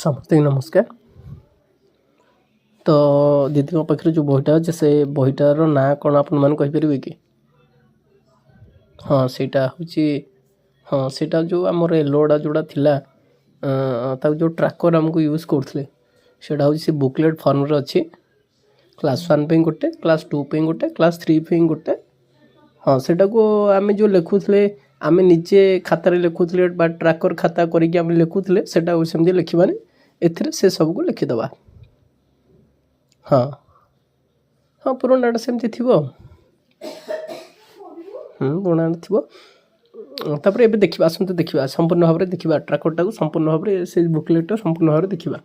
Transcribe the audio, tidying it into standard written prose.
ସମସ୍ତଙ୍କୁ ନମସ୍କାର। ତ ଦିଦିଙ୍କ ପାଖରେ ଯେଉଁ ବହିଟା ଅଛି ସେ ବହିଟାର ନାଁ କ'ଣ ଆପଣମାନେ କହିପାରିବେ କି? ହଁ ସେଇଟା ହେଉଛି ସେଇଟା ଯେଉଁ ଆମର ଏଲୋଡ଼ା ଯେଉଁଟା ଥିଲା ତାକୁ ଯେଉଁ ଟ୍ରାକର୍ ଆମକୁ ୟୁଜ୍ କରୁଥିଲେ ସେଇଟା ହେଉଛି ସେ ବୁକଲେଟ୍ ଫର୍ମରେ ଅଛି। କ୍ଲାସ୍ 1 ପାଇଁ ଗୋଟେ, କ୍ଲାସ୍ 2 ପାଇଁ ଗୋଟେ, କ୍ଲାସ୍ 3 ପାଇଁ ଗୋଟେ। ସେଟାକୁ ଆମେ ଯେଉଁ ଲେଖୁଥିଲେ ଆମେ ନିଜେ ଖାତାରେ ଲେଖୁଥିଲେ ବା ଟ୍ରାକର୍ ଖାତା କରିକି ଆମେ ଲେଖୁଥିଲେ ସେଟା ସେମିତି ଲେଖିବାନି, ଏଥିରେ ସେ ସବୁକୁ ଲେଖିଦେବା। ପୁରୁଣାଟା ସେମିତି ଥିବ ପୁରୁଣାଟା ଥିବ। ତାପରେ ଏବେ ଦେଖିବା, ଆସନ୍ତୁ ଦେଖିବା ସମ୍ପୂର୍ଣ୍ଣ ଭାବରେ ଦେଖିବା ଟ୍ରାକର୍ଟାକୁ ସମ୍ପୂର୍ଣ୍ଣ ଭାବରେ ସେ ବୁକଲେଟ୍ଟା ସମ୍ପୂର୍ଣ୍ଣ ଭାବରେ ଦେଖିବା।